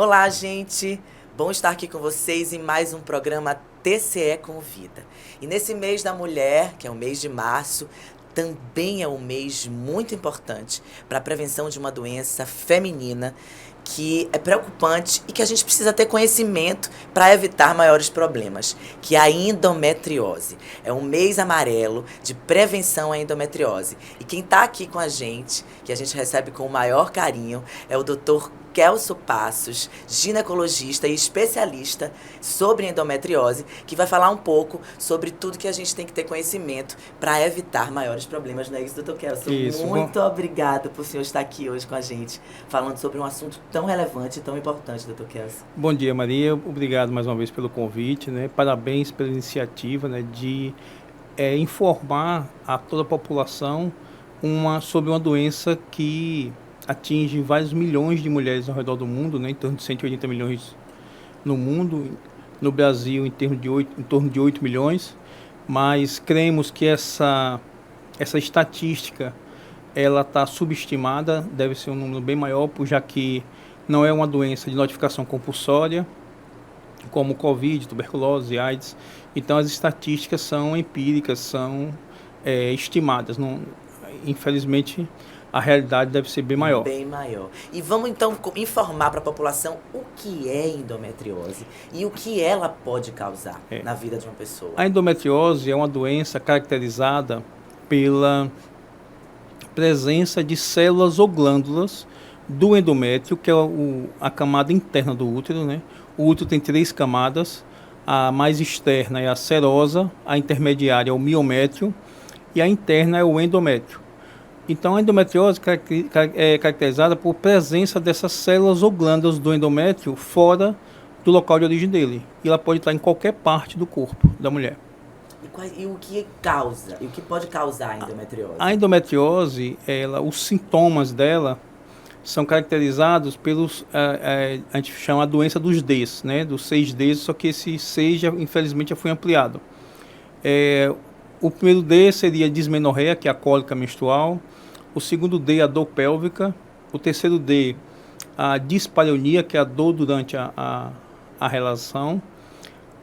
Olá, gente! Bom estar aqui com vocês em mais um programa TCE Convida. E nesse mês da mulher, que é o mês de março, também é um mês muito importante para a prevenção de uma doença feminina que é preocupante e que a gente precisa ter conhecimento para evitar maiores problemas, que é a endometriose. É um mês amarelo de prevenção à endometriose. E quem está aqui com a gente, que a gente recebe com o maior carinho, é o Dr. Kelso Passos, ginecologista e especialista sobre endometriose, que vai falar um pouco sobre tudo que a gente tem que ter conhecimento para evitar maiores problemas. Não é isso, doutor Kelso? Isso, Muito obrigada por o senhor estar aqui hoje com a gente, falando sobre um assunto tão relevante e tão importante, doutor Kelso. bom dia, Maria. Obrigado mais uma vez pelo convite, né? Parabéns pela iniciativa, né, de informar a toda a população sobre uma doença que atinge vários milhões de mulheres ao redor do mundo, né? Em torno de 180 milhões no mundo, no Brasil em torno de 8 milhões, mas cremos que essa estatística ela está subestimada, deve ser um número bem maior, já que não é uma doença de notificação compulsória, como Covid, tuberculose, AIDS. Então as estatísticas são empíricas, são estimadas. Não, infelizmente, a realidade deve ser bem maior. Bem maior. E vamos então informar para a população o que é endometriose e o que ela pode causar na vida de uma pessoa. A endometriose é uma doença caracterizada pela presença de células ou glândulas do endométrio, que é a camada interna do útero, né? O útero tem 3 camadas, a mais externa é a serosa, a intermediária é o miométrio e a interna é o endométrio. Então a endometriose é caracterizada por presença dessas células ou glândulas do endométrio fora do local de origem dele. E ela pode estar em qualquer parte do corpo da mulher. E o que causa? E o que pode causar a endometriose? A endometriose, os sintomas dela são caracterizados pelos, a gente chama a doença dos Ds, né? Dos 6 Ds, só que esse 6 infelizmente já foi ampliado. O primeiro D seria a dismenorreia, que é a cólica menstrual. O segundo D, a dor pélvica. O terceiro D, a dispareunia, que é a dor durante a relação.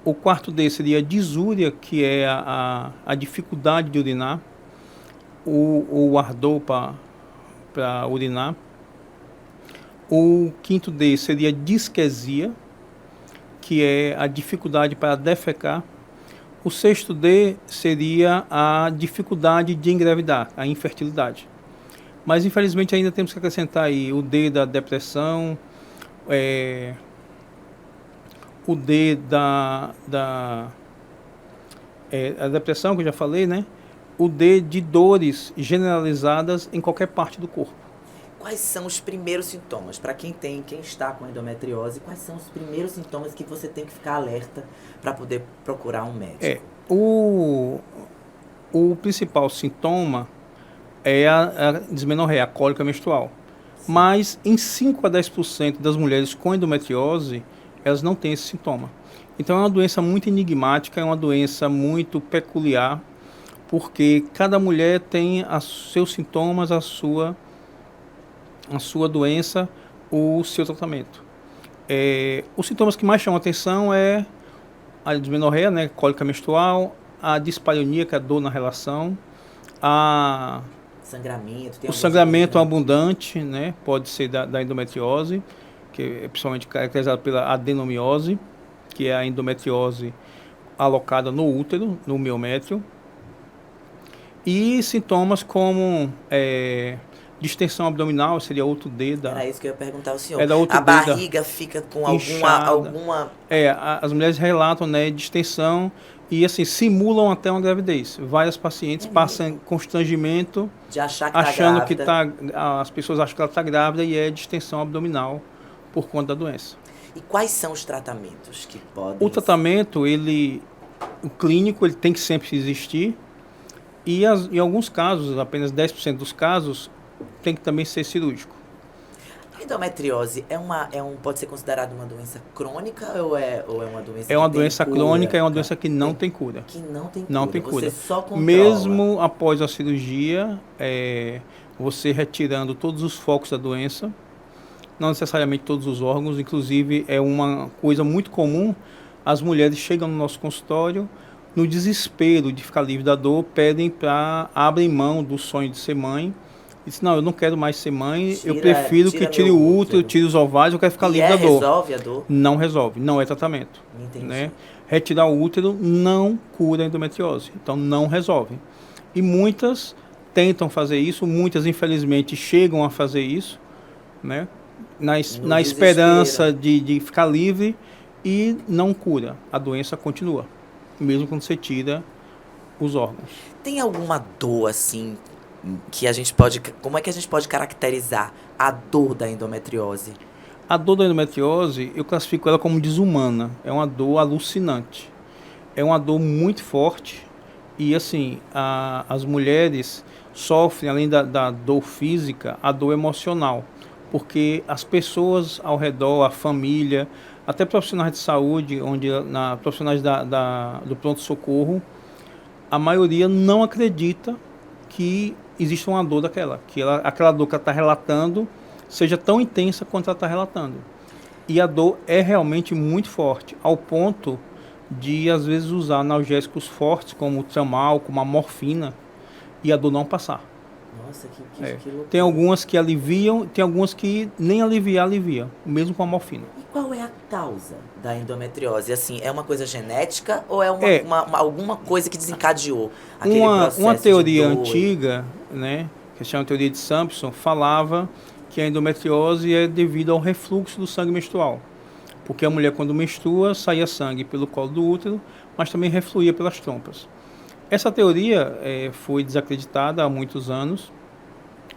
O quarto D seria a disúria, que é a dificuldade de urinar. O ardor para urinar. O quinto D seria a disquesia, que é a dificuldade para defecar. O sexto D seria a dificuldade de engravidar, a infertilidade. Mas, infelizmente, ainda temos que acrescentar aí o D da depressão, o D a depressão, que eu já falei, né? O D de dores generalizadas em qualquer parte do corpo. Quais são os primeiros sintomas? Para quem está com endometriose, quais são os primeiros sintomas que você tem que ficar alerta para poder procurar um médico? O principal sintoma é a dismenorreia, a cólica menstrual. Sim. Mas em 5 a 10% das mulheres com endometriose, elas não têm esse sintoma. Então é uma doença muito enigmática, é uma doença muito peculiar, porque cada mulher tem os seus sintomas, a sua doença, o seu tratamento. Os sintomas que mais chamam a atenção é a dismenorreia, né, cólica menstrual, a dispareunia, que é a dor na relação, o sangramento abundante, né, pode ser da endometriose, que é principalmente caracterizado pela adenomiose, que é a endometriose alocada no útero, no miométrio, e sintomas como distensão abdominal, seria outro D da... Era isso que eu ia perguntar ao senhor. A barriga fica com alguma... As mulheres relatam, né, distensão e, assim, simulam até uma gravidez. Várias pacientes passam constrangimento de achar que achando que as pessoas acham que ela está grávida e é distensão abdominal por conta da doença. E quais são os tratamentos que podem... O tratamento, o clínico, ele tem que sempre existir e, em alguns casos, apenas 10% dos casos, tem que também ser cirúrgico. A endometriose pode ser considerada uma doença crônica ou é uma doença É uma doença cura? Crônica, é uma doença que não tem cura. Que não tem cura. Não tem cura. Você só controla. Mesmo após a cirurgia, você retirando todos os focos da doença, não necessariamente todos os órgãos, inclusive é uma coisa muito comum, as mulheres chegam no nosso consultório, no desespero de ficar livre da dor, abrem mão do sonho de ser mãe, e dizem, não, eu não quero mais ser mãe, eu prefiro que tire o útero, tire os ovários, eu quero ficar livre da dor. Resolve a dor? Não resolve, não é tratamento. Entendi. Né? Retirar o útero não cura a endometriose, então não resolve. E muitas tentam fazer isso, muitas infelizmente chegam a fazer isso, né? na esperança de ficar livre, e não cura, a doença continua, mesmo quando você tira os órgãos. Tem alguma dor assim que a gente pode, como é que a gente pode caracterizar a dor da endometriose? A dor da endometriose, eu classifico ela como desumana, é uma dor alucinante, é uma dor muito forte, e assim, as mulheres sofrem, além da dor física, a dor emocional, porque as pessoas ao redor, a família, até profissionais de saúde, profissionais do pronto-socorro, a maioria não acredita que existe uma dor daquela, aquela dor que ela está relatando seja tão intensa quanto ela está relatando. E a dor é realmente muito forte, ao ponto de, às vezes, usar analgésicos fortes, como o tramal, como a morfina, e a dor não passar. Nossa, que loucura. Tem algumas que aliviam, tem algumas que nem alivia, mesmo com a morfina. E qual é a causa da endometriose? Assim, é uma coisa genética ou é alguma coisa que desencadeou aquele processo? Uma teoria antiga, né, que se chama teoria de Sampson, falava que a endometriose é devido ao refluxo do sangue menstrual. Porque a mulher, quando menstrua, saía sangue pelo colo do útero, mas também refluía pelas trompas. Essa teoria foi desacreditada há muitos anos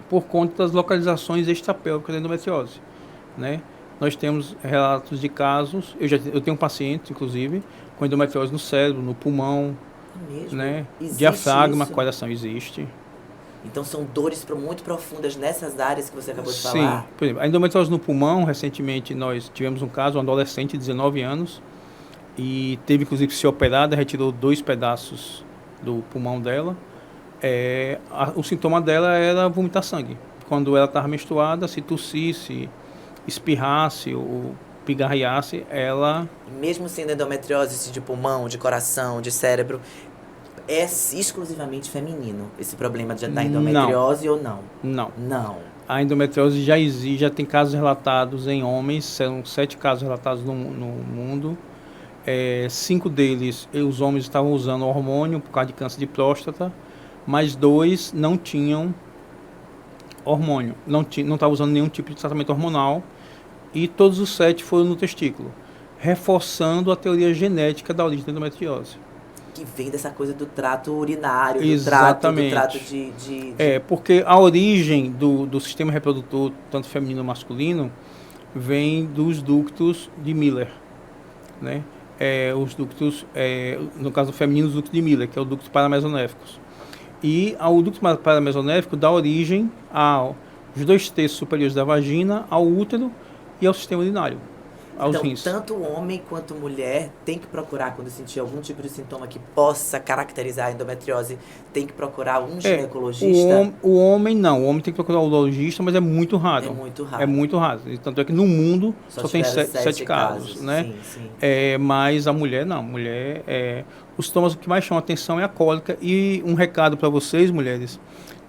por conta das localizações extrapélvicas da endometriose, né? Nós temos relatos de casos, eu tenho um paciente, inclusive, com endometriose no cérebro, no pulmão, né? Diafragma, coração, existe. Então são dores muito profundas nessas áreas que você acabou de falar? Sim, por exemplo, a endometriose no pulmão, recentemente nós tivemos um caso, um adolescente de 19 anos, e teve inclusive que ser operada, retirou 2 pedaços do pulmão dela. O sintoma dela era vomitar sangue. Quando ela estava menstruada, se tossisse, espirrasse ou pigarreasse, ela... Mesmo sendo endometriose de pulmão, de coração, de cérebro, é exclusivamente feminino esse problema da endometriose ou não? Não. A endometriose já existe, já tem casos relatados em homens, são 7 casos relatados no mundo. 5 deles, os homens estavam usando hormônio por causa de câncer de próstata, mas 2 não tinham hormônio, não estavam usando nenhum tipo de tratamento hormonal, e todos os 7 foram no testículo, reforçando a teoria genética da origem da endometriose. Que vem dessa coisa do trato urinário, Exatamente. do trato de... Porque a origem do sistema reprodutor, tanto feminino como masculino, vem dos ductos de Miller, né? Os ductos, no caso feminino, os ductos de Miller, que é o ducto paramesonéficos. E o ducto paramesonéfico dá origem aos 2 terços superiores da vagina, ao útero e ao sistema urinário, aos rins. Tanto homem quanto mulher tem que procurar, quando sentir algum tipo de sintoma que possa caracterizar a endometriose, tem que procurar um ginecologista? O homem não, o homem tem que procurar um urologista, mas é muito raro. É muito raro. Tanto é que no mundo só tem 7 casos, né? Sim. Mas a mulher não, os sintomas que mais chamam a atenção é a cólica. E um recado para vocês, mulheres,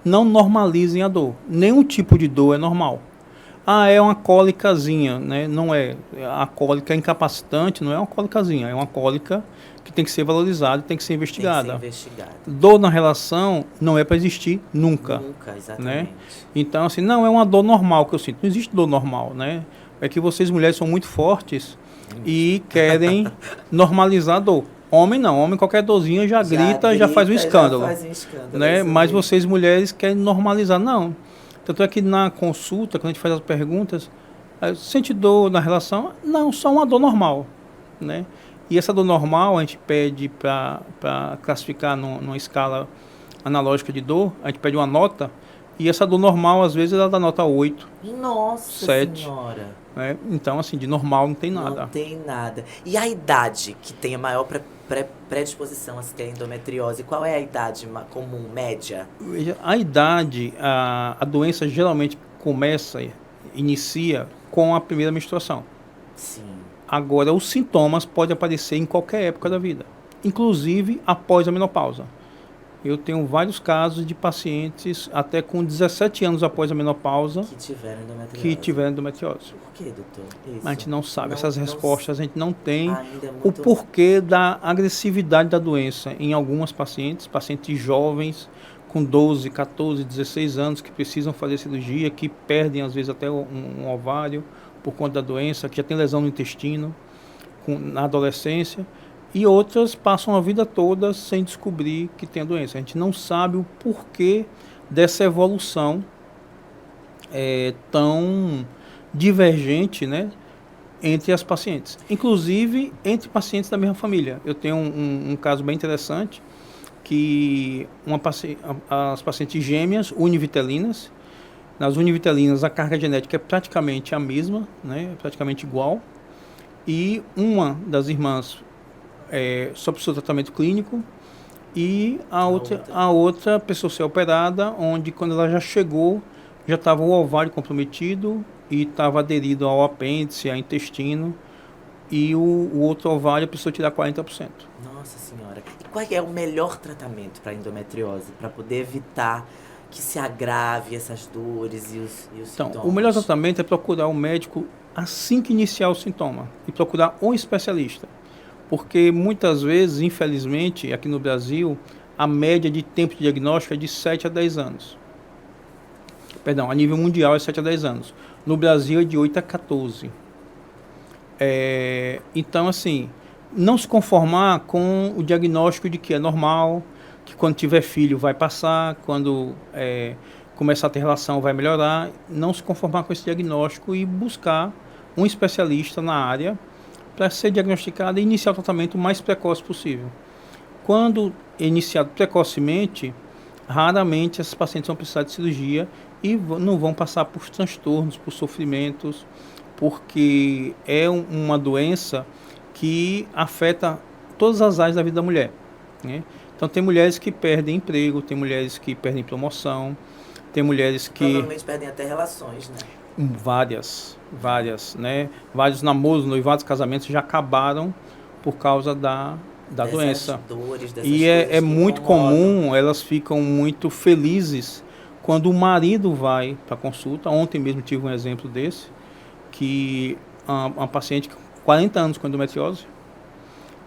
não normalizem a dor. Nenhum tipo de dor é normal. É uma cólicazinha, né? Não é. A cólica incapacitante não é uma cólicazinha, é uma cólica que tem que ser valorizada, tem que ser investigada. Dor na relação não é para existir nunca. Nunca, exatamente. Né? Então, assim, não é uma dor normal que eu sinto. Não existe dor normal, né? É que vocês, mulheres, são muito fortes e querem normalizar a dor. Homem não, homem qualquer dorzinha já grita, já faz um escândalo. Né? Mas vocês, mulheres, querem normalizar. Não. Tanto é que na consulta, quando a gente faz as perguntas, sente dor na relação? Não, só uma dor normal, né? E essa dor normal a gente pede para classificar numa escala analógica de dor, a gente pede uma nota, e essa dor normal, às vezes, ela dá nota 8, Nossa 7. Senhora! Né? Então, assim, de normal não tem nada. Não tem nada. E a idade que tem a maior predisposição a se ter endometriose, qual é a idade comum, média? A idade, a doença geralmente inicia com a primeira menstruação. Sim. Agora, os sintomas podem aparecer em qualquer época da vida, inclusive após a menopausa. Eu tenho vários casos de pacientes até com 17 anos após a menopausa que tiveram endometriose. Por que, doutor? Isso. A gente não sabe essas respostas, a gente não tem o porquê da agressividade da doença em algumas pacientes jovens com 12, 14, 16 anos que precisam fazer cirurgia, que perdem às vezes até um ovário por conta da doença, que já tem lesão no intestino na adolescência. E outras passam a vida toda sem descobrir que tem a doença. A gente não sabe o porquê dessa evolução tão divergente, né, entre as pacientes. Inclusive, entre pacientes da mesma família. Eu tenho um caso bem interessante, que as pacientes gêmeas univitelinas, nas univitelinas a carga genética é praticamente a mesma, né, é praticamente igual. E uma das irmãs sob seu tratamento clínico e a outra pessoa ser operada, onde quando ela já chegou, já estava o ovário comprometido e estava aderido ao apêndice, ao intestino, e o outro ovário precisou tirar 40%. Nossa Senhora. E qual é o melhor tratamento para a endometriose, para poder evitar que se agrave essas dores e os então, sintomas? O melhor tratamento é procurar o médico assim que iniciar o sintoma e procurar um especialista. Porque muitas vezes, infelizmente, aqui no Brasil, a média de tempo de diagnóstico é de 7 a 10 anos. Perdão, a nível mundial é 7 a 10 anos. No Brasil é de 8 a 14. Então, assim, não se conformar com o diagnóstico de que é normal, que quando tiver filho vai passar, quando começar a ter relação vai melhorar. Não se conformar com esse diagnóstico e buscar um especialista na área para ser diagnosticada e iniciar o tratamento o mais precoce possível. Quando iniciado precocemente, raramente esses pacientes vão precisar de cirurgia e não vão passar por transtornos, por sofrimentos, porque é uma doença que afeta todas as áreas da vida da mulher, né? Então tem mulheres que perdem emprego, tem mulheres que perdem promoção, tem mulheres que... Provavelmente perdem até relações, né? Várias, né? Vários namoros, noivados, casamentos já acabaram por causa da doença. Dores, e é muito comum, elas ficam muito felizes quando o marido vai para consulta. Ontem mesmo tive um exemplo desse, que uma paciente com 40 anos com endometriose,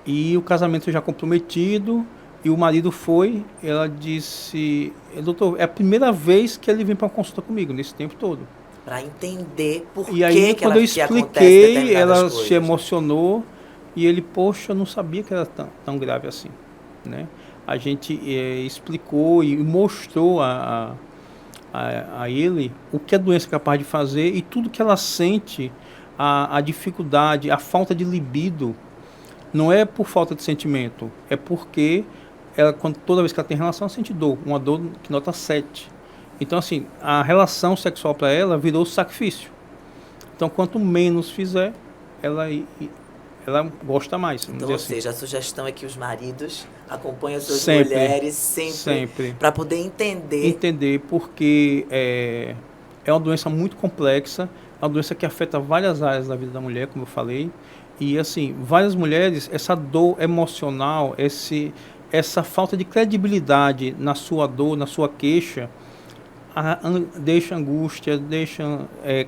e o casamento já comprometido, e o marido foi, ela disse, doutor, é a primeira vez que ele vem para consulta comigo, nesse tempo todo. Para entender por que E aí, que quando ela, eu expliquei, ela se emocionou, e ele, poxa, eu não sabia que era tão grave assim, né? A gente explicou e mostrou a ele o que a doença é capaz de fazer e tudo que ela sente, a dificuldade, a falta de libido, não é por falta de sentimento, é porque ela, toda vez que ela tem relação, ela sente dor, uma dor que nota 7. Então, assim, a relação sexual para ela virou sacrifício. Então, quanto menos fizer, ela gosta mais. Então, ou seja, a sugestão é que os maridos acompanhem as suas mulheres sempre. Para poder entender. Entender, porque é uma doença muito complexa, é uma doença que afeta várias áreas da vida da mulher, como eu falei. E, assim, várias mulheres, essa dor emocional, essa falta de credibilidade na sua dor, na sua queixa, deixa angústia,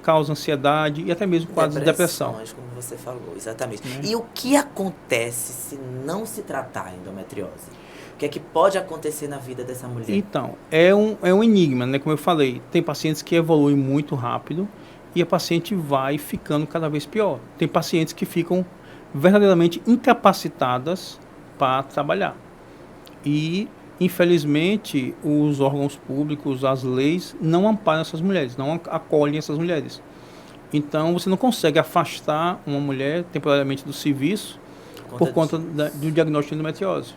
causa ansiedade e até mesmo quadros de depressão. Como você falou, exatamente. E o que acontece se não se tratar a endometriose? O que é que pode acontecer na vida dessa mulher? Então, é um enigma, né? Como eu falei, tem pacientes que evoluem muito rápido e a paciente vai ficando cada vez pior. Tem pacientes que ficam verdadeiramente incapacitadas para trabalhar. E infelizmente, os órgãos públicos, as leis, não amparam essas mulheres, não acolhem essas mulheres. Então, você não consegue afastar uma mulher temporariamente do serviço por conta do diagnóstico de endometriose.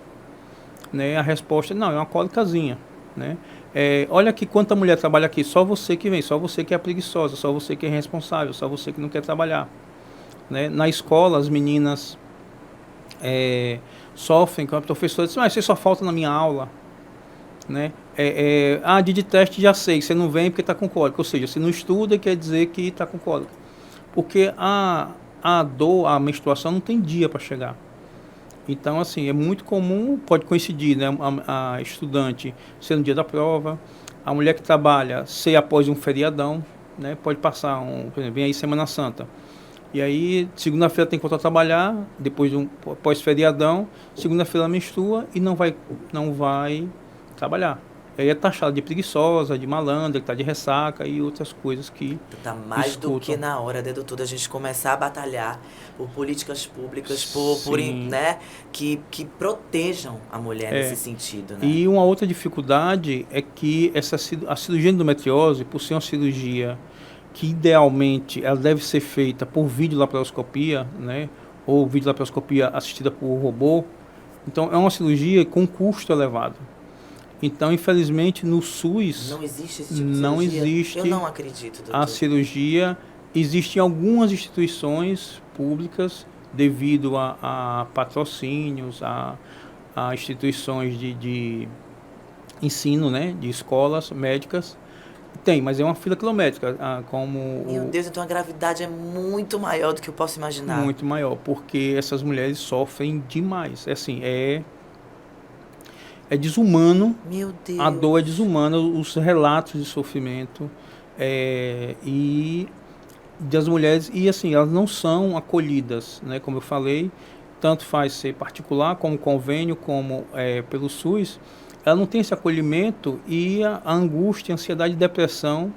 Né? A resposta é uma cólicazinha. Né? Olha aqui quanta mulher trabalha aqui, só você que vem, só você que é preguiçosa, só você que é irresponsável, só você que não quer trabalhar. Né? Na escola, as meninas sofrem com a professora diz, mas você só falta na minha aula, né? Dia de teste já sei, você não vem porque está com cólica, ou seja, se não estuda quer dizer que está com cólica. Porque a dor, a menstruação não tem dia para chegar. Então, assim, é muito comum, pode coincidir, né, a estudante ser no dia da prova, a mulher que trabalha ser após um feriadão, né, pode passar, por exemplo, vem aí Semana Santa. E aí, segunda-feira tem que voltar a trabalhar, depois de pós-feriadão, segunda-feira ela menstrua e não vai trabalhar. Aí é taxada de preguiçosa, de malandra, que está de ressaca e outras coisas que Tá mais escutam. do que na hora, né, doutor, da gente começar a batalhar por políticas públicas, Sim. né, que protejam a mulher nesse sentido, né? E uma outra dificuldade é que a cirurgia de endometriose, por ser uma cirurgia que idealmente ela deve ser feita por videolaparoscopia, né, ou videolaparoscopia assistida por robô, então é uma cirurgia com custo elevado. Então, infelizmente, no SUS Não existe esse tipo de não cirurgia? existe Eu não acredito, doutor. a cirurgia. Existe em algumas instituições públicas devido a patrocínios, a instituições de ensino, né, de escolas médicas. Tem, mas é uma fila quilométrica, Meu Deus, então a gravidade é muito maior do que eu posso imaginar. muito maior, porque essas mulheres sofrem demais. É assim, é desumano. Meu Deus. A dor é desumana, os relatos de sofrimento e das mulheres, e assim, elas não são acolhidas, né? Como eu falei, tanto faz ser particular, como convênio, como pelo SUS, ela não tem esse acolhimento e a angústia, a ansiedade e depressão,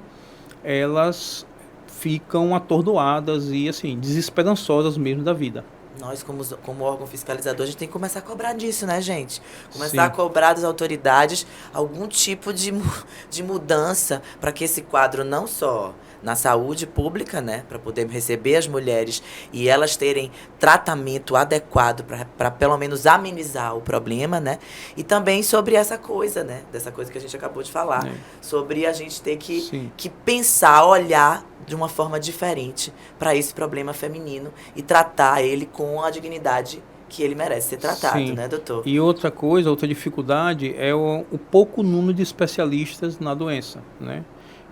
elas ficam atordoadas e assim, desesperançosas mesmo da vida. Nós, como órgão fiscalizador, a gente tem que começar a cobrar disso, né, gente? Começar a Sim. cobrar das autoridades algum tipo de mudança para que esse quadro não só na saúde pública, né, para poder receber as mulheres e elas terem tratamento adequado para pelo menos amenizar o problema, né? E também sobre essa coisa, né, dessa coisa que a gente acabou de falar, sobre a gente ter que pensar, olhar de uma forma diferente para esse problema feminino e tratar ele com a dignidade que ele merece ser tratado, Sim. né, doutor? E outra coisa, outra dificuldade é o pouco número de especialistas na doença, né?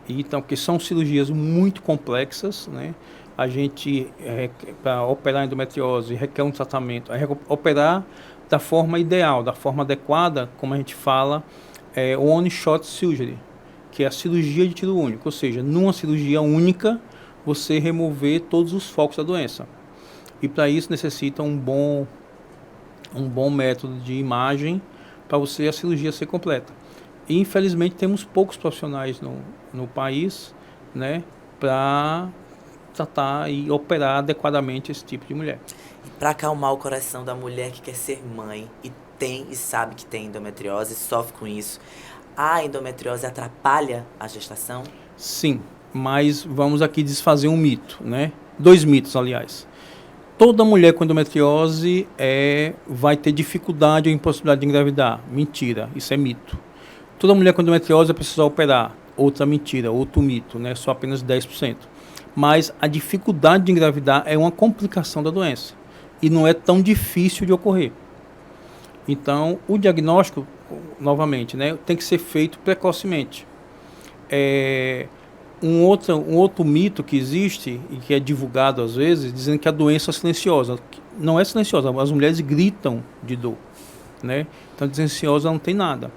E, então, porque são cirurgias muito complexas, né? A gente, para operar a endometriose, requer um tratamento, operar da forma ideal, da forma adequada, como a gente fala, one shot surgery, que é a cirurgia de tiro único, ou seja, numa cirurgia única, você remover todos os focos da doença. E para isso necessita um bom método de imagem para a cirurgia ser completa. E infelizmente temos poucos profissionais no país, né, para tratar e operar adequadamente esse tipo de mulher. E para acalmar o coração da mulher que quer ser mãe e tem e sabe que tem endometriose, sofre com isso, a endometriose atrapalha a gestação? Sim, mas vamos aqui desfazer um mito, né? 2 mitos, aliás. Toda mulher com endometriose vai ter dificuldade ou impossibilidade de engravidar. Mentira, isso é mito. Toda mulher com endometriose vai precisar operar. Outra mentira, outro mito, né? Só apenas 10%. Mas a dificuldade de engravidar é uma complicação da doença e não é tão difícil de ocorrer. Então, o diagnóstico, novamente, né, tem que ser feito precocemente. Um outro mito que existe e que é divulgado às vezes, dizendo que a doença é silenciosa. Não é silenciosa, as mulheres gritam de dor, né? Então, silenciosa não tem nada.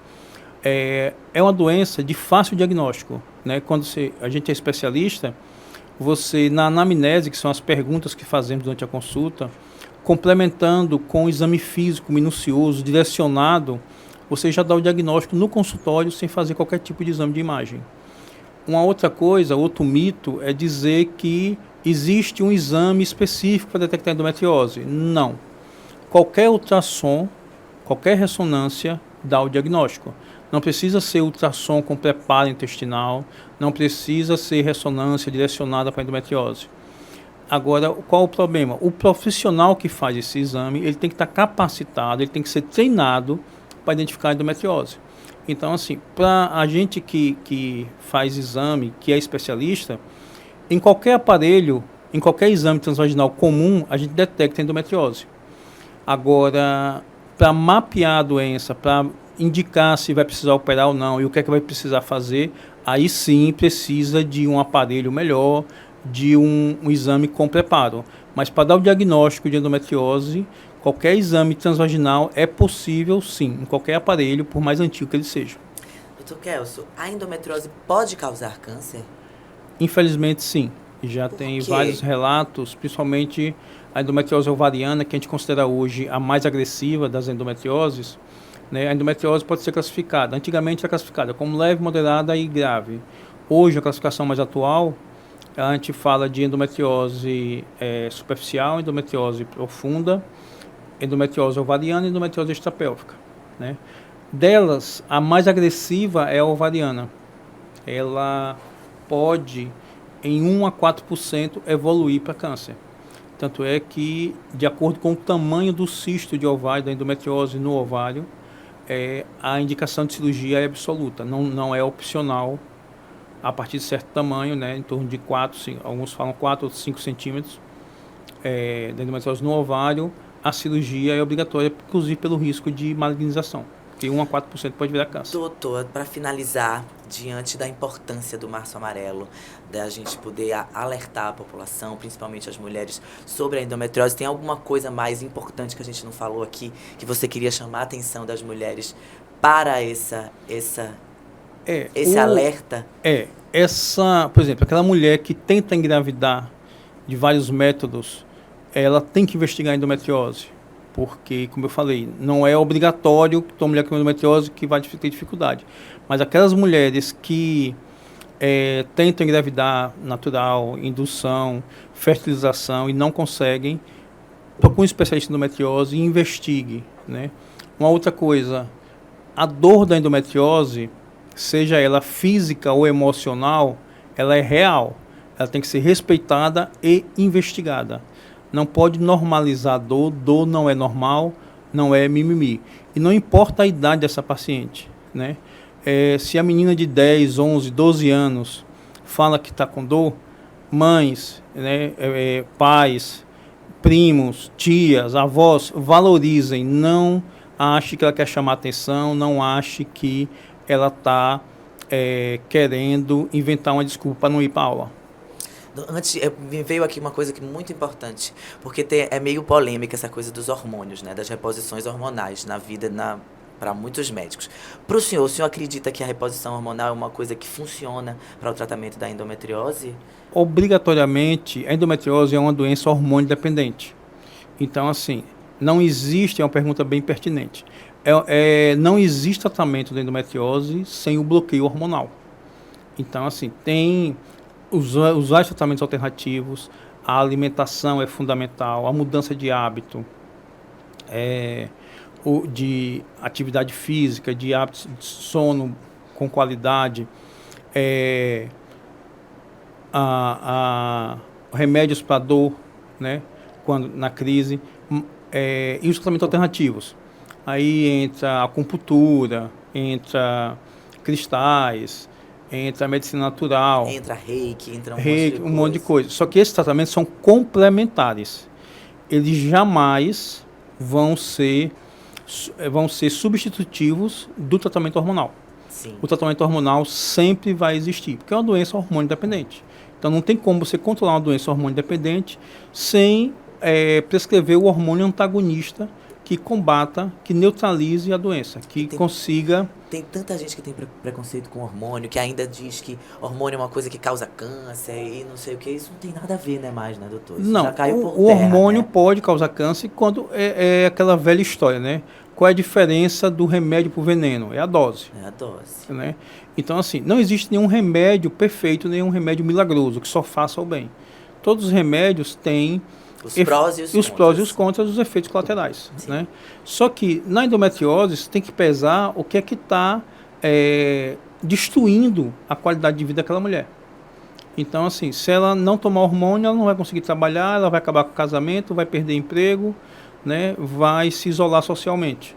É uma doença de fácil diagnóstico, né? Quando a gente é especialista, na anamnese, que são as perguntas que fazemos durante a consulta, complementando com o exame físico minucioso, direcionado, você já dá o diagnóstico no consultório sem fazer qualquer tipo de exame de imagem. Uma outra coisa, outro mito, é dizer que existe um exame específico para detectar endometriose. Não. Qualquer ultrassom, qualquer ressonância dá o diagnóstico. Não precisa ser ultrassom com preparo intestinal, não precisa ser ressonância direcionada para endometriose. Agora, qual o problema? O profissional que faz esse exame, ele tem que estar capacitado, ele tem que ser treinado para identificar a endometriose. Então, assim, para a gente que faz exame, que é especialista, em qualquer aparelho, em qualquer exame transvaginal comum, a gente detecta endometriose. Agora, para mapear a doença, para indicar se vai precisar operar ou não e o que é que vai precisar fazer, aí sim precisa de um aparelho melhor, de um exame com preparo. Mas para dar o diagnóstico de endometriose, qualquer exame transvaginal é possível, sim, em qualquer aparelho, por mais antigo que ele seja. Doutor Kelso, a endometriose pode causar câncer? Infelizmente, sim. Já Por tem quê? vários relatos, principalmente a endometriose ovariana, que a gente considera hoje a mais agressiva das endometrioses. Né? A endometriose pode ser classificada, antigamente era classificada como leve, moderada e grave. Hoje, a classificação mais atual, a gente fala de endometriose superficial, endometriose profunda, endometriose ovariana e endometriose extrapélvica. Né? Delas, a mais agressiva é a ovariana. Ela pode, em 1 a 4%, evoluir para câncer. Tanto é que, de acordo com o tamanho do cisto de ovário, da endometriose no ovário, a indicação de cirurgia é absoluta, não é opcional a partir de certo tamanho, né, em torno de 4, 5, alguns falam 4 ou 5 centímetros da endometriose no ovário, a cirurgia é obrigatória, inclusive pelo risco de malignização, que 1 a 4% pode virar câncer. Doutor, para finalizar, diante da importância do Março Amarelo, da gente poder alertar a população, principalmente as mulheres, sobre a endometriose, tem alguma coisa mais importante que a gente não falou aqui, que você queria chamar a atenção das mulheres para esse alerta? Por exemplo, aquela mulher que tenta engravidar de vários métodos, ela tem que investigar a endometriose, porque, como eu falei, não é obrigatório que uma mulher com endometriose que vai ter dificuldade. Mas aquelas mulheres que tentam engravidar natural, indução, fertilização e não conseguem, procure um especialista em endometriose e investigue. Né? Uma outra coisa, a dor da endometriose, seja ela física ou emocional, ela é real. Ela tem que ser respeitada e investigada. Não pode normalizar a dor, dor não é normal, não é mimimi. E não importa a idade dessa paciente, né? Se a menina de 10, 11, 12 anos fala que está com dor, mães, né, pais, primos, tias, avós, valorizem, não ache que ela quer chamar atenção, não ache que ela está querendo inventar uma desculpa para não ir para a aula. Antes, me veio aqui uma coisa que é muito importante, porque é meio polêmica essa coisa dos hormônios, né, das reposições hormonais na vida, para muitos médicos. Para o senhor acredita que a reposição hormonal é uma coisa que funciona para o tratamento da endometriose? Obrigatoriamente, a endometriose é uma doença hormônio dependente. Então, assim, não existe, é uma pergunta bem pertinente, não existe tratamento da endometriose sem o bloqueio hormonal. Então, assim, tem usar tratamentos alternativos, a alimentação é fundamental, a mudança de hábito, de atividade física, de hábitos de sono com qualidade, remédios para dor, né, na crise, e os tratamentos alternativos. Aí entra a acupuntura, entra cristais, entra a medicina natural. Entra reiki, entra um monte de coisa. Só que esses tratamentos são complementares. Eles jamais vão ser substitutivos do tratamento hormonal. Sim. O tratamento hormonal sempre vai existir, porque é uma doença hormônio dependente. Então não tem como você controlar uma doença hormônio dependente sem prescrever o hormônio antagonista que combata, que neutralize a doença, que consiga... Tem tanta gente que tem preconceito com hormônio, que ainda diz que hormônio é uma coisa que causa câncer e não sei o que. Isso não tem nada a ver, né, mais, né, doutor? Isso não, já caiu por o terra, hormônio, né? pode causar câncer quando é aquela velha história, né? Qual é a diferença do remédio para o veneno? É a dose. É a dose. Né? Então, assim, não existe nenhum remédio perfeito, nenhum remédio milagroso, que só faça o bem. Todos os remédios têm... Os prós e os contras. Prós e os contras, os efeitos colaterais. Né? Só que na endometriose você tem que pesar o que é que está destruindo a qualidade de vida daquela mulher. Então, assim, se ela não tomar hormônio, ela não vai conseguir trabalhar, ela vai acabar com o casamento, vai perder emprego, né? Vai se isolar socialmente.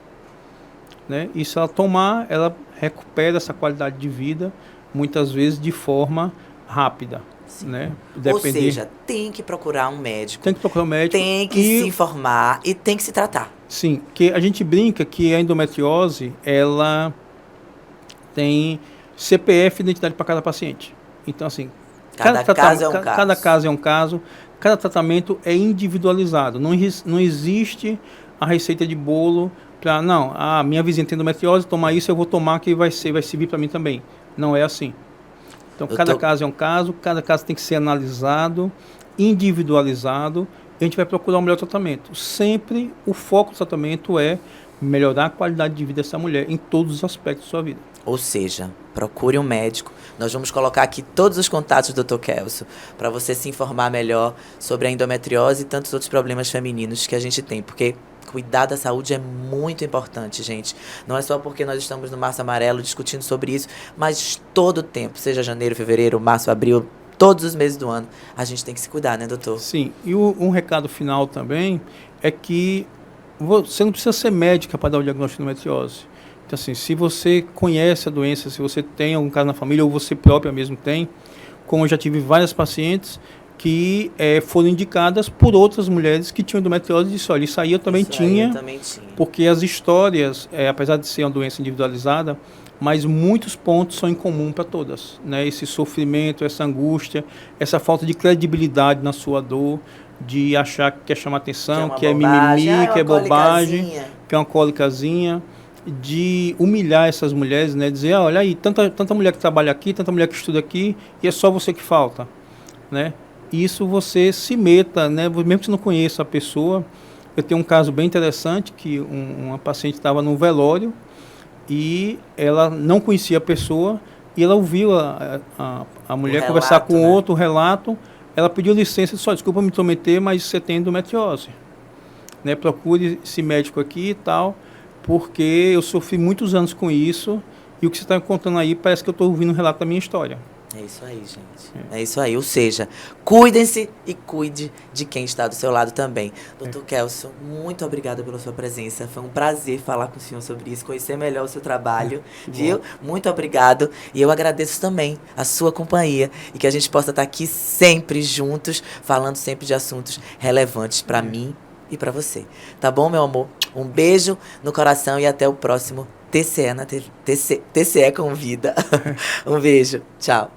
Né? E se ela tomar, ela recupera essa qualidade de vida, muitas vezes de forma rápida. Né? Ou seja, tem que procurar um médico. Tem que procurar um médico. Tem que se informar e tem que se tratar. Sim, que a gente brinca que a endometriose, ela tem CPF e identidade para cada paciente. Então, assim, Cada caso é um caso. Cada caso é um caso, cada tratamento é individualizado. Não existe a receita de bolo para, não, a minha vizinha tem endometriose, tomar isso eu vou tomar que vai servir para mim também. Não é assim. Então, cada caso é um caso, cada caso tem que ser analisado, individualizado, e a gente vai procurar o melhor tratamento. Sempre o foco do tratamento é melhorar a qualidade de vida dessa mulher em todos os aspectos da sua vida. Ou seja, procure um médico. Nós vamos colocar aqui todos os contatos do Dr. Kelso para você se informar melhor sobre a endometriose e tantos outros problemas femininos que a gente tem, porque cuidar da saúde é muito importante, gente. Não é só porque nós estamos no Março Amarelo discutindo sobre isso, mas todo o tempo, seja janeiro, fevereiro, março, abril, todos os meses do ano, a gente tem que se cuidar, né, doutor? Sim, e um recado final também é que você não precisa ser médica para dar o diagnóstico de endometriose. Então, assim, se você conhece a doença, se você tem algum caso na família, ou você própria mesmo tem, como eu já tive várias pacientes que foram indicadas por outras mulheres que tinham endometriose e disse, olha, isso aí eu também tinha, porque as histórias, apesar de ser uma doença individualizada, mas muitos pontos são em comum para todas, né? Esse sofrimento, essa angústia, essa falta de credibilidade na sua dor, de achar que quer chamar atenção, que é mimimi, que é bobagem, que é uma cólicazinha, de humilhar essas mulheres, né? Dizer, olha aí, tanta mulher que trabalha aqui, tanta mulher que estuda aqui, e é só você que falta, né? Isso você se meta, né? Mesmo que você não conheça a pessoa. Eu tenho um caso bem interessante, que uma paciente estava no velório e ela não conhecia a pessoa e ela ouviu a mulher conversar com outro relato. Ela pediu licença e disse, desculpa me intrometer, mas você tem endometriose, né? Procure esse médico aqui e tal, porque eu sofri muitos anos com isso e o que você está contando aí parece que eu estou ouvindo um relato da minha história. É isso aí, gente. É isso aí. Ou seja, cuidem-se e cuide de quem está do seu lado também. Dr. Kelso, muito obrigada pela sua presença. Foi um prazer falar com o senhor sobre isso, conhecer melhor o seu trabalho, viu? Muito obrigado. E eu agradeço também a sua companhia e que a gente possa estar aqui sempre juntos, falando sempre de assuntos relevantes para mim e para você. Tá bom, meu amor? Um beijo no coração e até o próximo TCE Convida. Um beijo. Tchau.